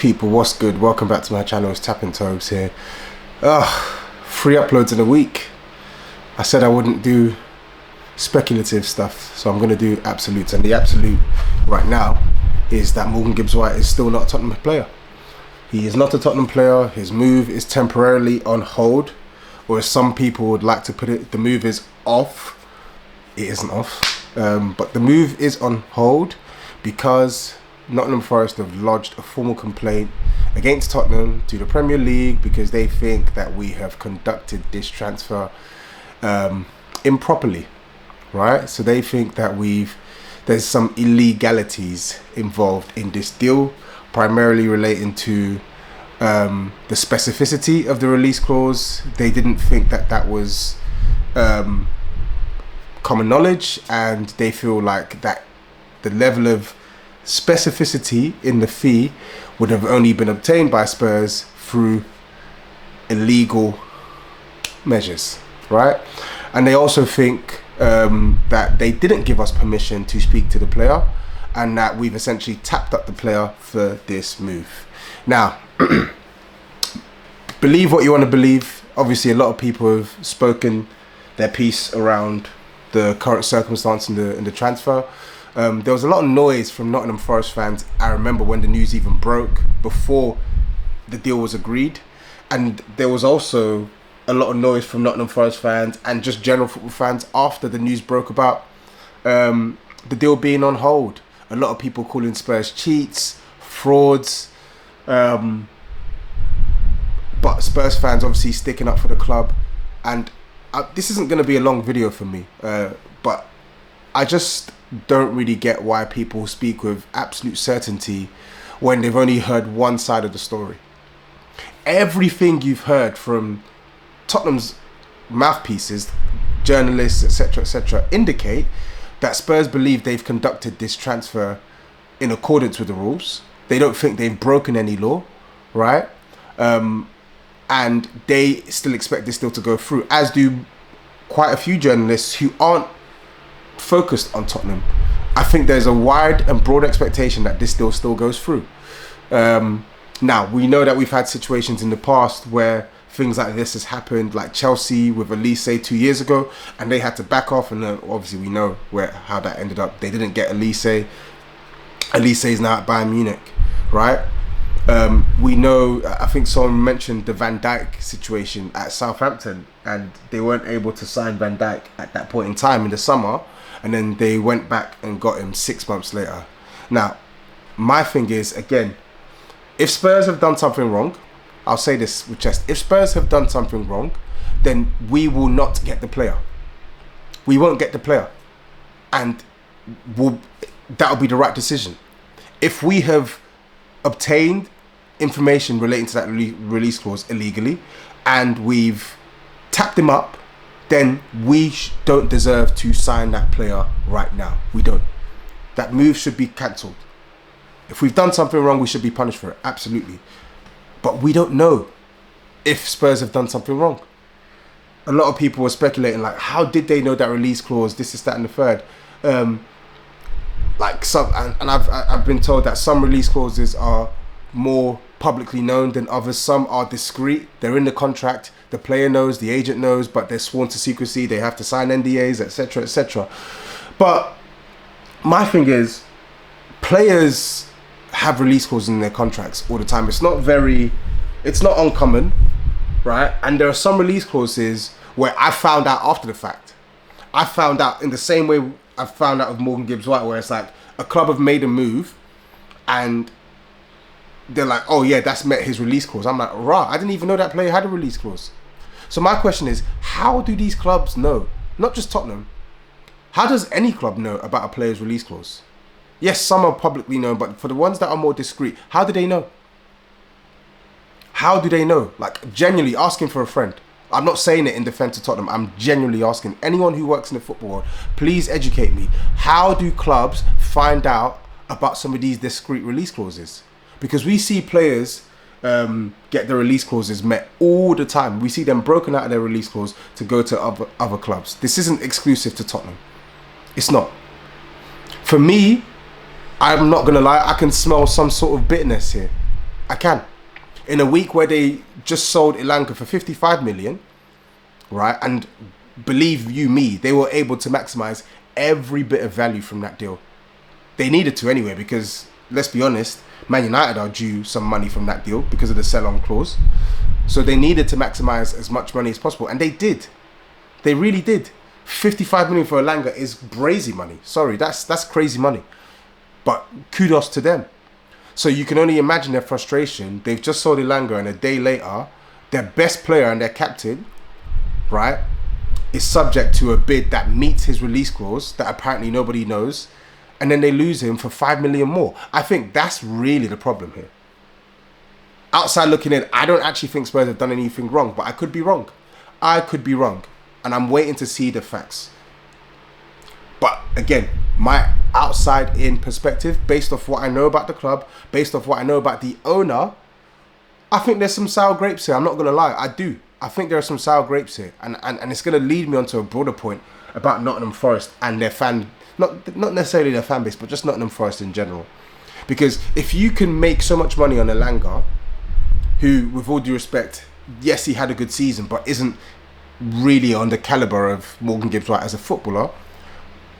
People, what's good? Welcome back to my channel. It's Tapping Tobes here. 3 uploads in a week. I said I wouldn't do speculative stuff, so I'm going to do absolutes. And the absolute right now is that Morgan Gibbs-White is still not a Tottenham player. He is not a Tottenham player. His move is temporarily on hold, or as some people would like to put it, the move is off. It isn't off, but the move is on hold because Nottingham Forest have lodged a formal complaint against Tottenham to the Premier League because they think that we have conducted this transfer improperly, right? So they think that there's some illegalities involved in this deal, primarily relating to the specificity of the release clause. They didn't think that that was common knowledge, and they feel like that the level of specificity in the fee would have only been obtained by Spurs through illegal measures, right? And they also think that they didn't give us permission to speak to the player, and that we've essentially tapped up the player for this move. Now, believe what you want to believe. Obviously, a lot of people have spoken their piece around the current circumstance in the transfer. There was a lot of noise from Nottingham Forest fans. I remember when the news even broke before the deal was agreed, and there was also a lot of noise from Nottingham Forest fans and just general football fans after the news broke about the deal being on hold. A lot of people calling Spurs cheats, frauds, but Spurs fans obviously sticking up for the club. And this isn't going to be a long video for me, but I just don't really get why people speak with absolute certainty when they've only heard one side of the story. Everything you've heard from Tottenham's mouthpieces, journalists, etc., indicate that Spurs believe they've conducted this transfer in accordance with the rules. They don't think they've broken any law, right? And they still expect this deal to go through, as do quite a few journalists who aren't focused on Tottenham. I think there's a wide and broad expectation that this deal still goes through. Now, we know that we've had situations in the past where things like this has happened, like Chelsea with Elise 2 years ago, and they had to back off, and obviously we know how that ended up. They didn't get Elise. Elise is now at Bayern Munich, right? We know, I think someone mentioned the Van Dijk situation at Southampton, and they weren't able to sign Van Dijk at that point in time in the summer, and then they went back and got him 6 months later. Now, my thing is, again, if Spurs have done something wrong, I'll say this with chest, if Spurs have done something wrong, then we will not get the player. We won't get the player, and that'll be the right decision. If we have obtained information relating to that release clause illegally and we've tapped him up, then we don't deserve to sign that player right now. We don't. That move should be cancelled. If we've done something wrong, we should be punished for it, absolutely. But we don't know if Spurs have done something wrong. A lot of people were speculating, like, how did they know that release clause, this, that, and the third? Like some, and I've been told that some release clauses are more publicly known than others. Some are discreet. They're in the contract. The player knows, the agent knows, but they're sworn to secrecy. They have to sign NDAs, etc., etc. But my thing is, players have release clauses in their contracts all the time. It's not uncommon, right? And there are some release clauses where I found out after the fact. I found out in the same way I found out of Morgan Gibbs-White, where it's like a club have made a move and they're like, oh yeah, that's met his release clause. I'm like, rah, I didn't even know that player had a release clause. So my question is, how do these clubs know? Not just Tottenham. How does any club know about a player's release clause? Yes, some are publicly known, but for the ones that are more discreet, how do they know? How do they know? Like, genuinely asking for a friend. I'm not saying it in defense of Tottenham. I'm genuinely asking anyone who works in the football world, please educate me. How do clubs find out about some of these discreet release clauses? Because we see players get their release clauses met all the time. We see them broken out of their release clause to go to other clubs. This isn't exclusive to Tottenham. It's not. For me, I'm not going to lie, I can smell some sort of bitterness here. I can. In a week where they just sold Ilanga for 55 million, right? And believe you me, they were able to maximize every bit of value from that deal. They needed to anyway, because let's be honest, Man United are due some money from that deal because of the sell-on clause. So they needed to maximize as much money as possible, and they did. They really did. 55 million for Elanga is crazy money. Sorry, that's crazy money. But kudos to them. So you can only imagine their frustration. They've just sold Elanga, and a day later, their best player and their captain, right, is subject to a bid that meets his release clause that apparently nobody knows, and then they lose him for 5 million more. I think that's really the problem here. Outside looking in, I don't actually think Spurs have done anything wrong, but I could be wrong. I could be wrong. And I'm waiting to see the facts. But again, my outside in perspective, based off what I know about the club, based off what I know about the owner, I think there's some sour grapes here. I'm not going to lie. I do. I think there are some sour grapes here. And it's going to lead me onto a broader point about Nottingham Forest and their fan, not necessarily their fan base, but just Nottingham Forest in general. Because if you can make so much money on Elanga, who, with all due respect, yes, he had a good season, but isn't really on the caliber of Morgan Gibbs-White as a footballer,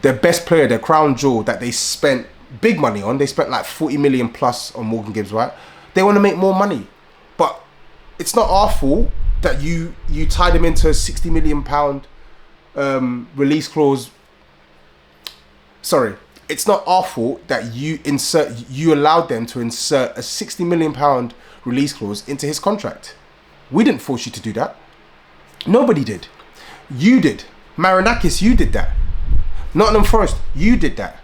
their best player, their crown jewel that they spent big money on, they spent like 40 million plus on Morgan Gibbs-White, they want to make more money. But it's not our fault that you tied him into a £60 million release clause. Sorry, it's not our fault that you allowed them to insert a £60 million release clause into his contract. We didn't force you to do that. Nobody did. You did. Marinakis, you did that. Nottingham Forest, you did that.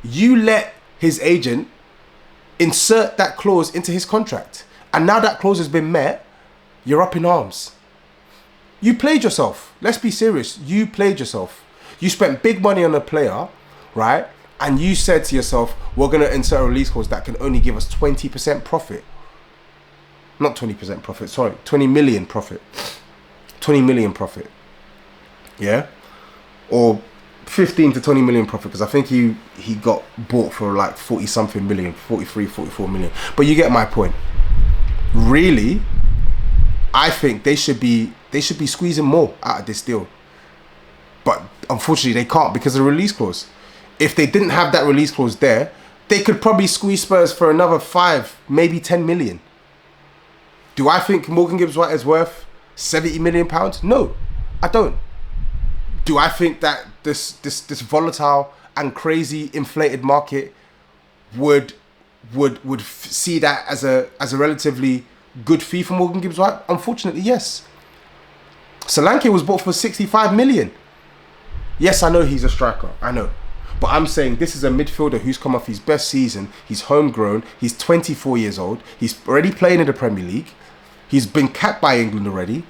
You let his agent insert that clause into his contract. And now that clause has been met, you're up in arms. You played yourself. Let's be serious. You played yourself. You spent big money on a player, right? And you said to yourself, we're going to insert a release clause that can only give us 20% profit. Not 20% profit, sorry. 20 million profit. 20 million profit. Yeah? Or 15 to 20 million profit, because I think he got bought for like 40 something million, 43, 44 million. But you get my point. Really, I think they should be squeezing more out of this deal. But unfortunately they can't because of the release clause. If they didn't have that release clause there, they could probably squeeze Spurs for another 5, maybe 10 million. Do I think Morgan Gibbs-White is worth £70 million? No, I don't. Do I think that this volatile and crazy inflated market would see that as a relatively good fee for Morgan Gibbs-White? Unfortunately, yes. Solanke was bought for 65 million. Yes, I know he's a striker. I know. But I'm saying this is a midfielder who's come off his best season. He's homegrown. He's 24 years old. He's already playing in the Premier League. He's been capped by England already.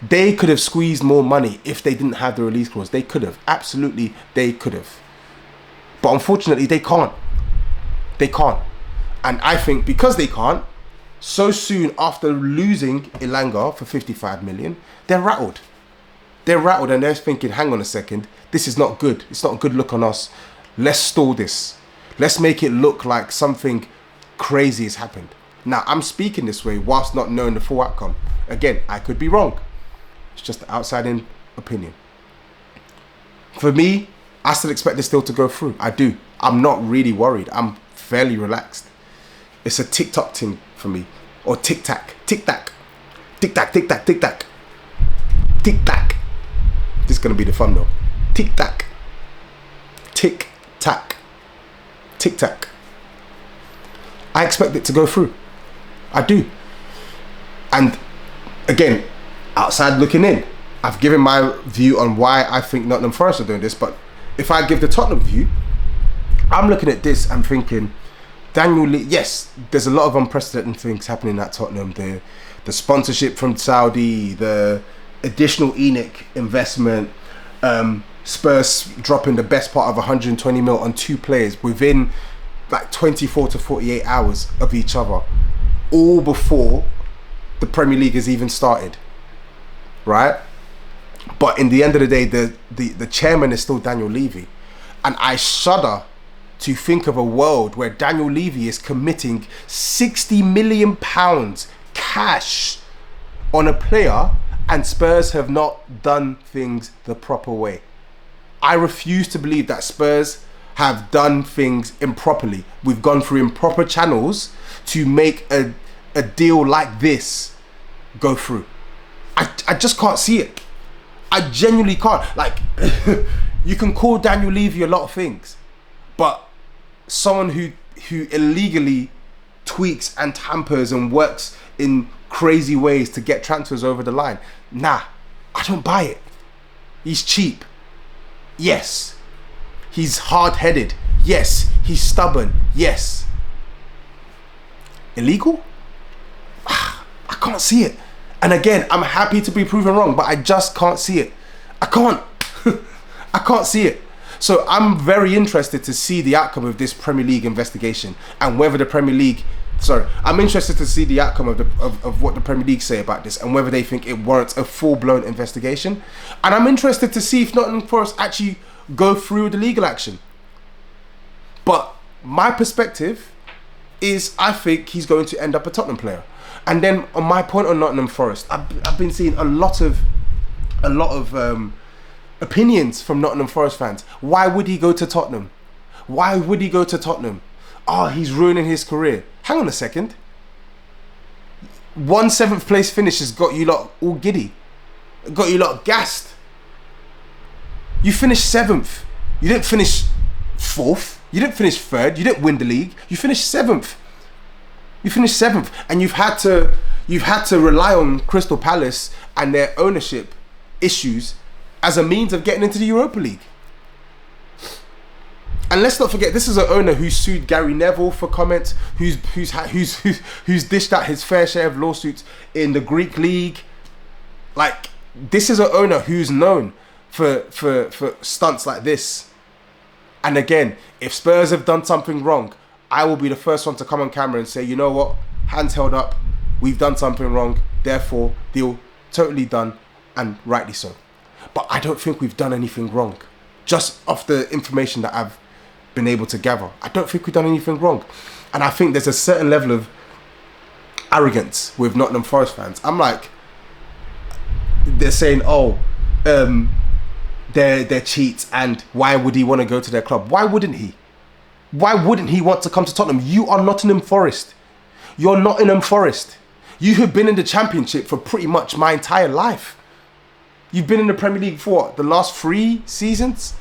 They could have squeezed more money if they didn't have the release clause. They could have. Absolutely, they could have. But unfortunately, they can't. They can't. And I think because they can't, so soon after losing Elanga for 55 million, they're rattled. They're rattled and they're thinking, hang on a second, this is not good. It's not a good look on us. Let's stall this. Let's make it look like something crazy has happened. Now, I'm speaking this way whilst not knowing the full outcome. Again, I could be wrong. It's just the outside-in opinion. For me, I still expect this deal to go through. I do. I'm not really worried. I'm fairly relaxed. It's a tick-tock thing for me. Or tic-tac. Tic-tac. Tic-tac, tic-tac, tic-tac. Tic-tac. This is going to be the fun though. Tic-tac. Tic-tac. Tic-tac. I expect it to go through. I do. And again, outside looking in, I've given my view on why I think Nottingham Forest are doing this, but if I give the Tottenham view, I'm looking at this and thinking, Daniel Lee, yes, there's a lot of unprecedented things happening at Tottenham. The sponsorship from Saudi, the additional ENIC investment, Spurs dropping the best part of 120 mil on 2 players within like 24 to 48 hours of each other, all before the Premier League has even started, right? But in the end of the day, the chairman is still Daniel Levy, and I shudder to think of a world where Daniel Levy is committing £60 million cash on a player and Spurs have not done things the proper way. I refuse to believe that Spurs have done things improperly. We've gone through improper channels to make a deal like this go through. I just can't see it. I genuinely can't. Like, you can call Daniel Levy a lot of things, but someone who illegally tweaks and tampers and works in crazy ways to get transfers over the line, nah, I don't buy it. He's cheap. Yes. He's hard-headed. Yes. He's stubborn. Yes. Illegal? I can't see it. And again, I'm happy to be proven wrong, but I just can't see it. I can't. I can't see it. So I'm very interested to see the outcome of this Premier League investigation and whether the Premier League... I'm interested to see the outcome of what the Premier League say about this and whether they think it warrants a full-blown investigation. And I'm interested to see if Nottingham Forest actually go through the legal action. But my perspective is I think he's going to end up a Tottenham player. And then on my point on Nottingham Forest, I've been seeing a lot of opinions from Nottingham Forest fans. Why would he go to Tottenham? Why would he go to Tottenham? Oh, he's ruining his career. Hang on a second. 1 7th place finish has got you lot all giddy. Got you lot gassed. You finished 7th. You didn't finish 4th. You didn't finish 3rd. You didn't win the league. You finished 7th. You finished 7th. And you've had to rely on Crystal Palace and their ownership issues as a means of getting into the Europa League. And let's not forget, this is an owner who sued Gary Neville for comments, who's dished out his fair share of lawsuits in the Greek league. Like, this is an owner who's known for stunts like this. And again, if Spurs have done something wrong, I will be the first one to come on camera and say, you know what, hands held up, we've done something wrong, therefore deal totally done, and rightly so. But I don't think we've done anything wrong. Just off the information that I've been able to gather, I don't think we've done anything wrong. And I think there's a certain level of arrogance with Nottingham Forest fans. I'm like, they're saying, oh, they're cheats, and why would he want to go to their club? Why wouldn't he? Why wouldn't he want to come to Tottenham? You are Nottingham Forest. You're Nottingham Forest. You have been in the Championship for pretty much my entire life. You've been in the Premier League for what, the last 3 seasons?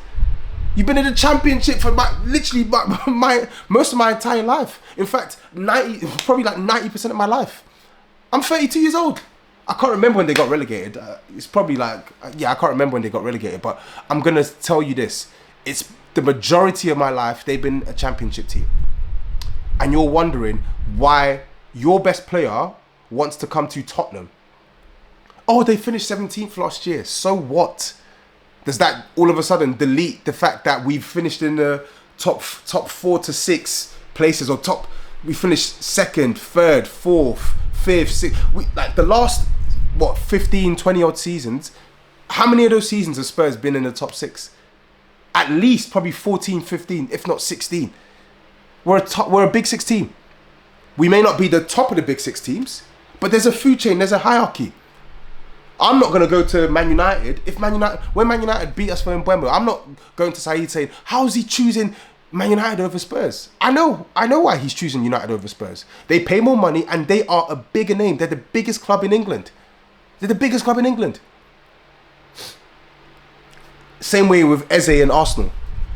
You've been in the Championship for literally most of my entire life. In fact, probably like 90% of my life. I'm 32 years old. I can't remember when they got relegated. It's probably like, I can't remember when they got relegated. But I'm going to tell you this. It's the majority of my life, they've been a Championship team. And you're wondering why your best player wants to come to Tottenham. Oh, they finished 17th last year. So what? Does that all of a sudden delete the fact that we've finished in the top 4 to 6 places, or we finished 2nd, 3rd, 4th, 5th, 6th. Like the last 15, 20 odd seasons, how many of those seasons have Spurs been in the top 6? At least probably 14, 15, if not 16. We're a Big 6 team. We may not be the top of the Big 6 teams, but there's a food chain, there's a hierarchy. I'm not going to go to Man United. When Man United beat us for Mbembe, I'm not going to Saeed saying, how is he choosing Man United over Spurs? I know why he's choosing United over Spurs. They pay more money and they are a bigger name. They're the biggest club in England. Same way with Eze and Arsenal.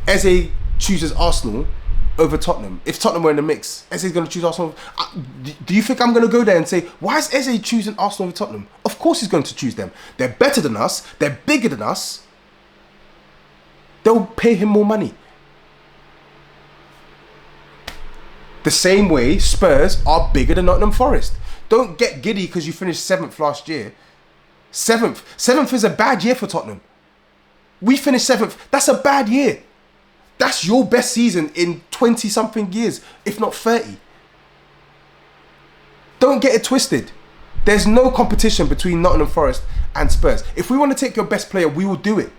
Eze chooses Arsenal over Tottenham. If Tottenham were in the mix, Eze's going to choose Arsenal. Do you think I'm going to go there and say, why is Eze choosing Arsenal over Tottenham? Of course he's going to choose them. They're better than us. They're bigger than us. They'll pay him more money. The same way Spurs are bigger than Nottingham Forest. Don't get giddy because you finished 7th last year. 7th is a bad year for Tottenham. We finished 7th. That's a bad year. That's your best season in 20-something years, if not 30. Don't get it twisted. There's no competition between Nottingham Forest and Spurs. If we want to take your best player, we will do it.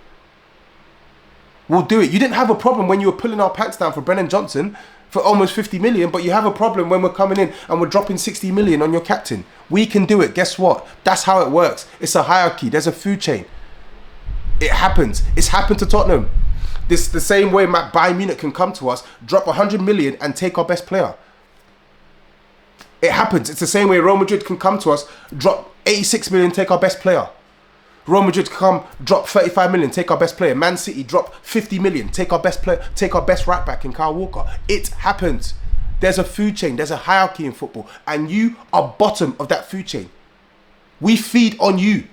We'll do it. You didn't have a problem when you were pulling our pants down for Brennan Johnson for almost 50 million, but you have a problem when we're coming in and we're dropping 60 million on your captain. We can do it. Guess what? That's how it works. It's a hierarchy. There's a food chain. It happens. It's happened to Tottenham. This the same way Bayern Munich can come to us, drop 100 million and take our best player. It happens. It's the same way Real Madrid can come to us, drop 86 million, take our best player. Real Madrid can come, drop 35 million, take our best player. Man City drop 50 million, take our best player, take our best right back in Kyle Walker. It happens. There's a food chain. There's a hierarchy in football, and you are bottom of that food chain. We feed on you.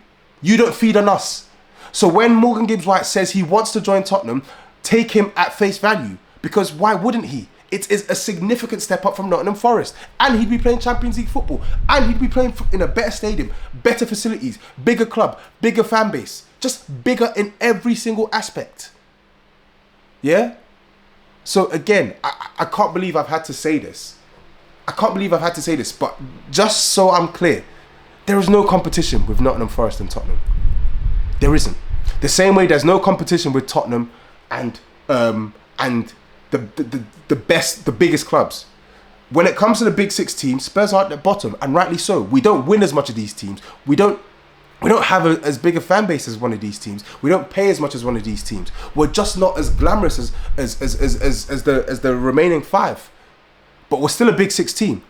You don't feed on us. So when Morgan Gibbs-White says he wants to join Tottenham, take him at face value, because why wouldn't he? It is a significant step up from Nottingham Forest, and he'd be playing Champions League football, and he'd be playing in a better stadium, better facilities, bigger club, bigger fan base, just bigger in every single aspect. Yeah? So again, I can't believe I've had to say this. But just so I'm clear, there is no competition with Nottingham Forest and Tottenham. There isn't. The same way there's no competition with Tottenham and the biggest clubs. When it comes to the big six teams, Spurs are at the bottom, and rightly so. We don't win as much of these teams. We don't have as big a fan base as one of these teams. We don't pay as much as one of these teams. We're just not as glamorous as the remaining five. But we're still a big six team.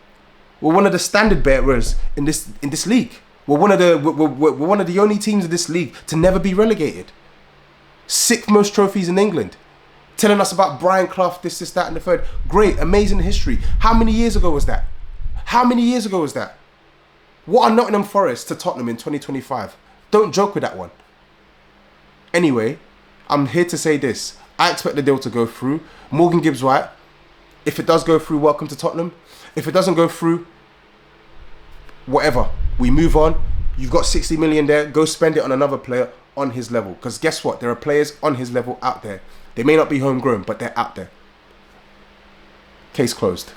We're one of the standard bearers in this league. We're one of the only teams in this league to never be relegated. 6th most trophies in England. Telling us about Brian Clough, this, that, and the third. Great, amazing history. How many years ago was that? What are Nottingham Forest to Tottenham in 2025? Don't joke with that one. Anyway, I'm here to say this. I expect the deal to go through. Morgan Gibbs-White, if it does go through, welcome to Tottenham. If it doesn't go through, whatever. We move on. You've got 60 million there. Go spend it on another player on his level. Because guess what? There are players on his level out there. They may not be homegrown, but they're out there. Case closed.